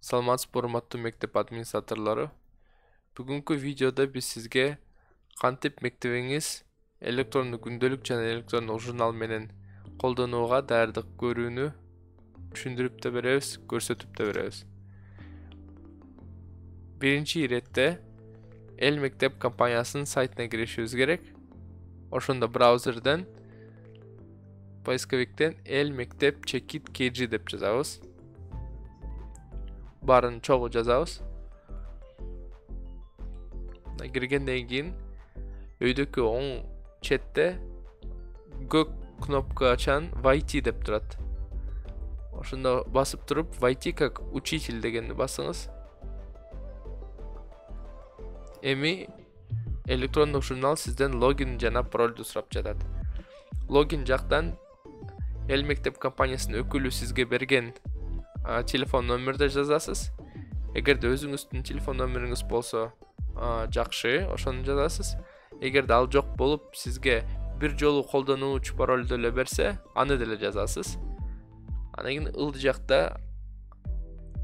Саламатсызбы урматтуу мектеп администраторлору. Бүгүнкү видеода биз сизге кантип мектебиңиз электрондук күндөлүк жана электрондук журнал менен колдонууга даярдык көрүүнү түшүндүрүп да беребиз, көрсөтүп да беребиз. Биринчи иретте Эл мектеп компаниясынын сайтына киришибиз керек. Ошондо браузерден поисковиктен Эл мектеп чекит KG деп жазабыз. Барын чогуу жазабыз. Киргенден кийин өйдөкү оң четте көк кнопкачан войти деп турат. Ошондо басып туруп войти как учитель дегенди басыңыз. Эми электрондук журнал сизден логин жана паролду сурап жатат. Логин жактан Эл мектеп компаниясынын өкүлү сизге берген телефон номерди жазасыз. Эгерде өзүңүздүн телефон номериңиз болсо жакшы, ошону жазасыз. Эгерде ал жок болуп сизге бир жолу колдонуучу паролду эле берсе, аны деле жазасыз. Анан кийин ылдый жакта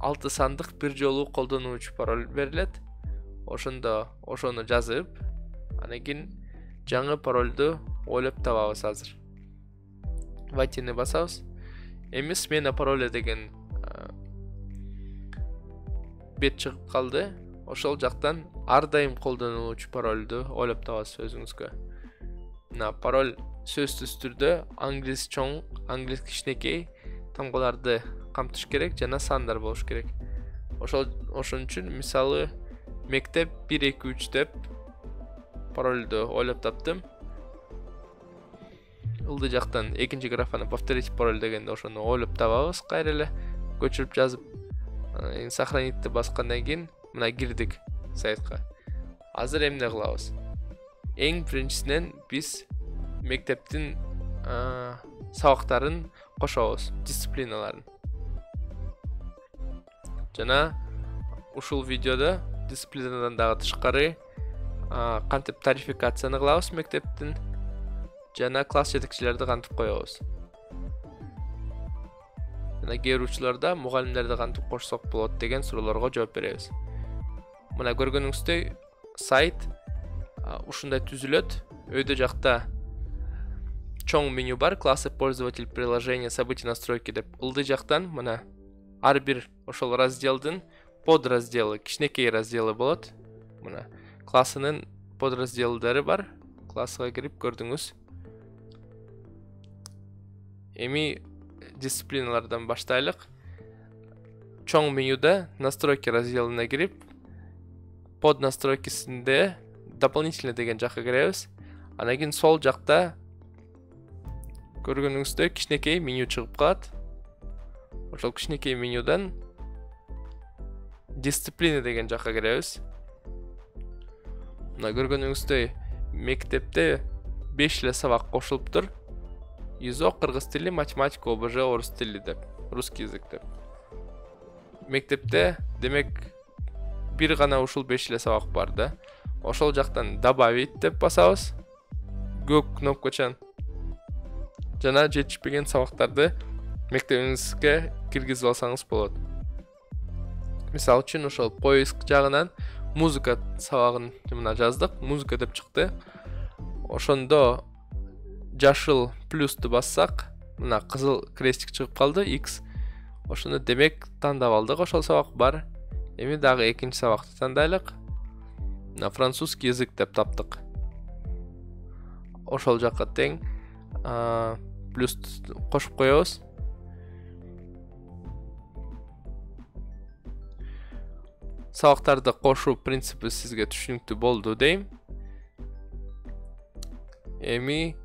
6 сандык бир жолу колдонуучу пароль берилет. Ошону жазып, анан кийин жаңы паролду ойлоп табабыз азыр. Вайтини басабыз. Эми смена пароля деген бет чыгып калды. Ошол жактан ар дайым колдонуучу паролду ойлоп табасыз өзүңүзгө. Мына пароль сөзсүз түрдө англис чоң, англис кичинекей тамгаларды камтыш керек жана сандар болуш керек. Ошон үчүн мисалы мектеп 123 деп паролду ойлоп таптым. Ылдый жактан экинчи графаны повторить пароль дегенде ошону ойлоп табабыз, кайра эле көчүрүп жазып, сохранитти баскандан кийин мына кирдик сайтка. Азыр эмне кылабыз? Эң биринчисинен биз мектептин сабактарын кошобуз, дисциплиналарын. Жана ушул видеодо дисциплинадан дагы тышкары кантип тарификацияны кылабыз мектептин жана класс жетекчилерди кантип коебуз. Жана кээ бир учурларда мугалимдерди кантип кошсок болот деген суроолорго жооп беребиз. Мына көргөнүңүздөй сайт ушундай түзүлөт. Өйдө жакта чоң меню бар, классы пользователь приложения событий настройки деп. Ылдый жактан мына ар бир ошол разделдин подразделы, кичинекей разделы болот. Мына классынын подразделдери бар. Классыга кирип көрдүңүз. Эми дисциплиналардан баштайлык. Чоң менюда настройки разделына кирип, под настройкисинде дополнительно деген жакка киребиз. Анан кийин сол жакта көргөнүңүздөй кичинекей меню чыгып калат. Ошол кичинекей менюдан дисциплина деген жакка киребиз. Мына көргөнүңүздөй мектепте 5 эле сабак кошулуптур. ИЗО, кыргыз тили, математика, ОБЖ, орус тили деп, русский язык деп. Мектепте демек бир гана ушул 5 эле сабак бар да. Ошол жактан добавить деп басабыз. Көк кнопкачан. Жана жетишпеген сабактарды мектебиңизге киргизип алсаңыз болот. Мисалы үчүн ошол поиск жагынан музыка сабагын мына жаздык, музыка деп чыкты. Ошондо жашыл плюсту бассак, мына кызыл крестик чыгып калды, X. Ошондо демек тандап алдык, ошол сабак бар. Эми дагы экинчи сабакты тандайлык. Мына французский язык деп таптык. Ошол жакка тең плюс кошуп коебуз. Сабактарды кошуу принципи сизге түшүнүктүү болду дейм. Эми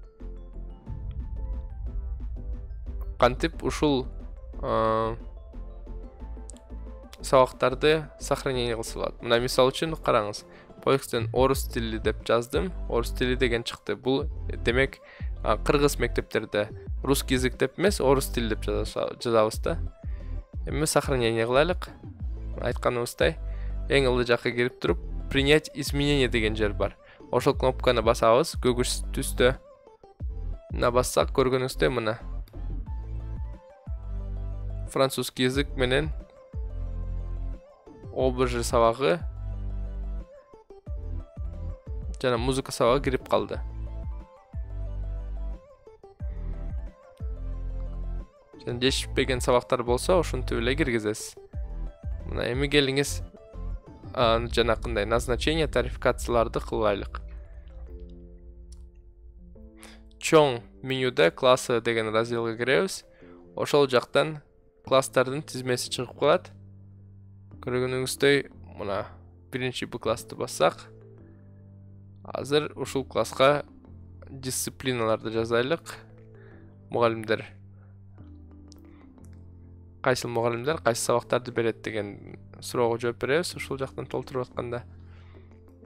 кантип ушул сабактарды сохранение кылсалат. Мына мисал үчүн караңыз. Поисктен орус тили деп жаздым. Орус тили деген чыкты. Бул демек кыргыз мектептерде русский язык деп эмес, орус тили деп жазабыз да. Эми сохранение кылайлык. Айтканыбыздай, эң ылдый жакка кирип туруп, принять изменение деген жер бар. Ошол кнопканы басабыз, көгүш түстө. Мына бассак көргөнүңүздөй мына французский язык менен OBJ сабагы жана музыка сабагы кирип калды. Жана жешпеген сабактар болсо ошентип эле киргизесиз. Мына эми келиңиз жанакындай назначение тарификацияларды кылайлык. Чоң менюда классы деген разделге киребиз. Ошол жактан класстардын тизмеси чыгып калат. Көргөнүңүздөй, мына биринчи б классты бассак, азыр ушул класска дисциплиналарды жазайлык. Мугалимдер кайсыл мугалимдер кайсы сабактарды берет деген суроого жооп беребиз ушул жактан толтуруп атканда.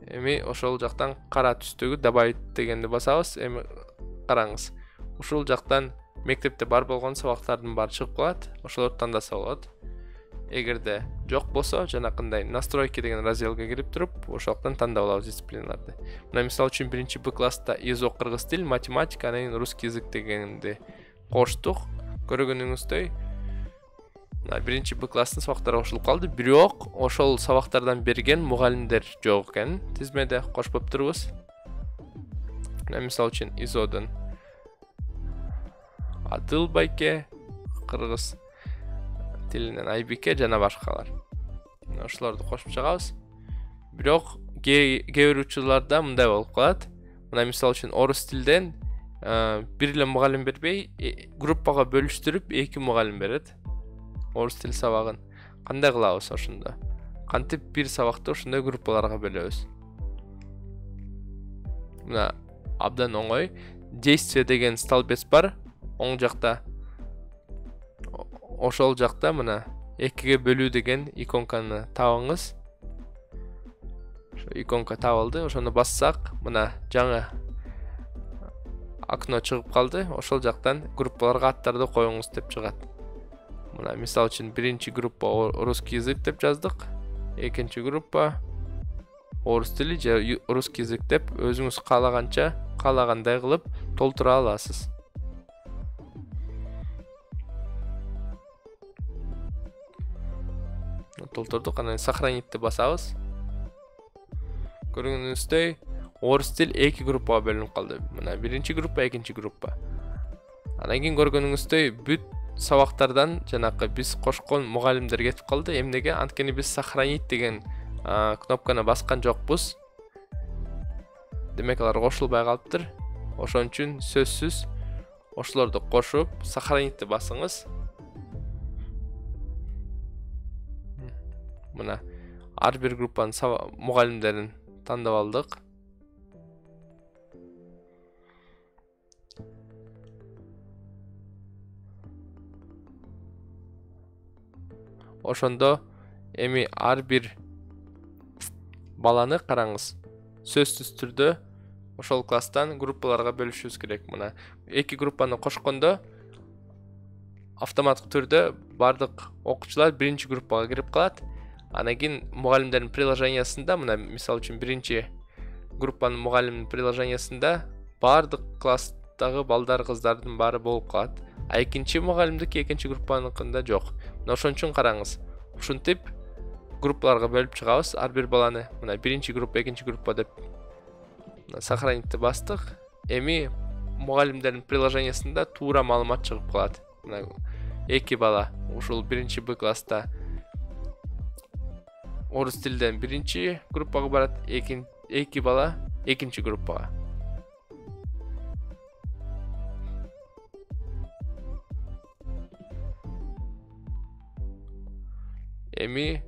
Эми ошол жактан кара түстөгү добавить дегенди басабыз. Эми караңыз. Ушул жактан мектепте бар болгон сабактардын баары чыгып калат. Ошолорду тандаса болот. Эгерде жок болсо, жанакындай настройки деген разделге кирип туруп, ошол жактан тандап алабыз дисциплиналарды. Мына мисалы үчүн биринчи б класста ИЗО кыргыз тил, математика, анан кийин русский язык дегенди коштук. Көргөнүңүздөй, мына биринчи б класстын сабактары кошулуп калды, бирок ошол сабактардан берген мугалимдер жок экен. Тизмеде кошпоп турбуз. Мына мисалы үчүн ИЗОдон Адыл Байке, кыргыз тилинен Айбике жана башкалар. Ошолорду кошуп чыгабыз. Бирок кээ бир учурларда мындай болуп калат. Мына мисалы үчүн орус тилден бир эле мугалим бербей, группага бөлүштүрүп 2 мугалим берет. Орус тил сабагын кандай кылабыз ошондо? Кантип бир сабакты ошондой группаларга бөлөбүз? Мына абдан оңой. Действие деген столбец бар. Оң жакта. Ошол жакта мына 2ге бөлүү деген иконканы табыңыз. Ошо иконка табылды. Ошону бассак, мына жаңы окно чыгып калды. Ошол жактан группаларга аттарды коюңуз деп чыгат. Мына мисалы үчүн биринчи группа русский язык деп жаздык. Экинчи группа орус тили же русский язык деп өзүңүз каалаганча, каалагандай кылып толтура аласыз. Толтурдук, анан сохранитти басабыз. Көргөнүңүздөй, орус тил 2 группага бөлүнүп калды. Мына биринчи группа, экинчи группа. Анан кийин көргөнүңүздөй, бүт сабактардан жанакы биз кошкон мугалимдер кетип калды. Эмнеге? Анткени биз сохранить деген кнопканы баскан жокпуз. Демек алар кошулбай калыптыр. Ошон үчүн сөзсүз ошолорду кошуп, сохранитти басыңыз. Мына ар бир группанын мугалимдерин тандап алдык. Ошондо эми ар бир баланы караңыз. Сөзсүз түрдө ошол класстан группаларга бөлүшүбүз керек. Мына 2 группаны кошкондо автоматтык түрдө бардык окуучулар биринчи группага кирип калат. Анан кийин мугалимдердин приложениясында, мына мисалы үчүн биринчи группанын мугалиминин приложениясында бардык класстагы балдар, кыздардын баары болуп калат. А экинчи мугалимдики экинчи группаныкында жок. Мына ошон үчүн караңыз. Ушинтип группаларга бөлүп чыгабыз ар бир баланы. Мына биринчи группа, экинчи группа деп сохранитти бастык. Эми мугалимдердин приложениясында туура маалымат чыгып калат. Мына 2 бала ушул биринчи Б класста орус тилден биринчи группага барат, 2 бала экинчи группага. Эми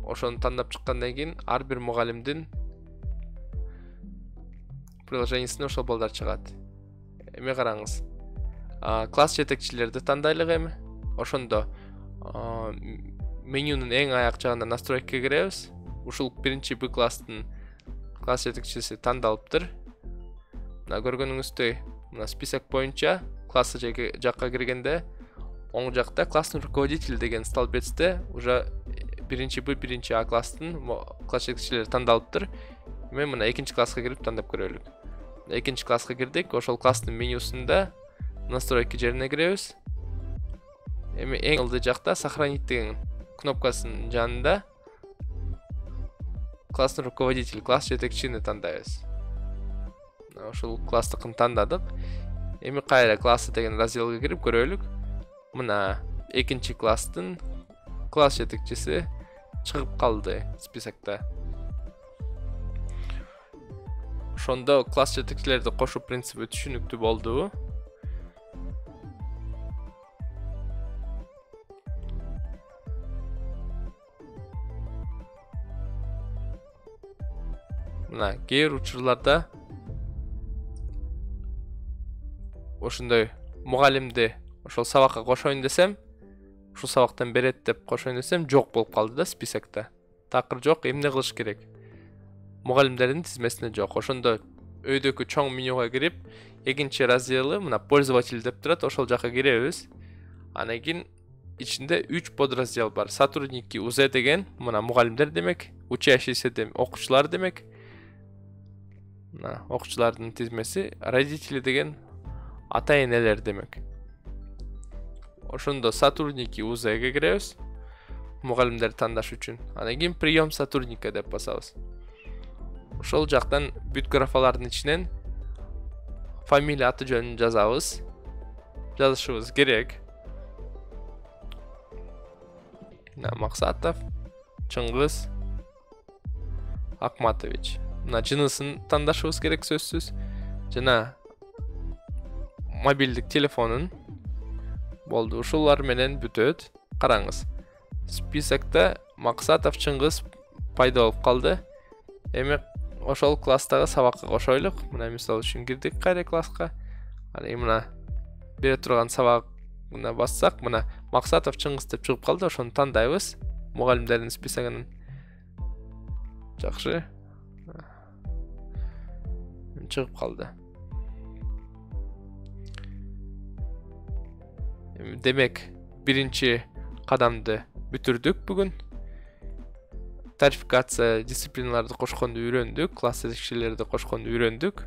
ошону тандап чыккандан кийин ар бир мугалимдин приложениясына ошол балдар чыгат. Эми караңыз. Класс жетекчилерди тандайлык эми. Ошондо менюнун эң аяк жагында настройкага киребиз. Ушул биринчи Б класстын класс жетекчиси тандалыптыр. Мына көргөнүңүздөй, мына список боюнча классы жакка киргенде оң жакта классный руководитель деген столбецте уже биринчи Б, биринчи А класстын класс жетекчилери тандалыптыр. Мен мына экинчи класска кирип тандап көрөлүк. Экинчи класска кирдик. Ошол класстын менюсунда настройки жерине киребиз. Эми эң алды жакта сохранить деген кнопкасынын жанында класстын руководитель, класс жетекчини тандайбыз. Ошол класстыкын тандадык. Эми кайра классы деген разделге кирип көрөлүк. Мына экинчи класстын класс жетекчиси чыгып калды списокто. Ошондо класс жетекчилерди кошуу принципи түшүнүктүү болду. Мына кээ бир учурларда ошондой мугалимди ошол сабакка кошоюн десем, ушул сабактан берет деп кошоюн десем, жок болуп калды да списокто. Такыр жок, эмне кылыш керек? Мугалимдердин тизмесинде жок. Ошондо өйдөкү чоң менюга кирип, экинчи разделы мына пользователь деп турат, ошол жака киребиз. Анан кийин ичинде 3 подраздел бар. Сотрудники УЗ деген мына мугалимдер демек, учащийся демек, окуучулар демек. Мына окуучулардын тизмеси, родители деген ата-энелер демек. Ошондо сотрудники УЗга киребиз. Мугалимдерди тандаш үчүн. Анан кийин прием сотрудника деп басабыз. Ошол жактан бүт графалардын ичинен фамилия, аты жөнүн жазабыз. Жазышыбыз керек. Максатов Чыңгыз Акматович. Мына жынысын тандашыбыз керек сөзсүз. Жана мобилдик телефонун болду. Ушулар менен бүтөт. Караңыз. Списокто Максатов Чыңгыз пайда болуп калды. Эми ошол класстагы сабакка кошойлук. Мына мисалы үчүн кирдик кайра класска. Анан мына бере турган сабагына бассак, мына Максатов Чыңгыз деп чыгып калды. Ошону тандайбыз. Мугалимдердин списогунун. Жакшы. Чыгып калды. Демек, биринчи кадамды бүтүрдүк бүгүн. Тарификация, дисциплиналарды кошконду үйрөндүк, класс жетекчилерди кошконду үйрөндүк.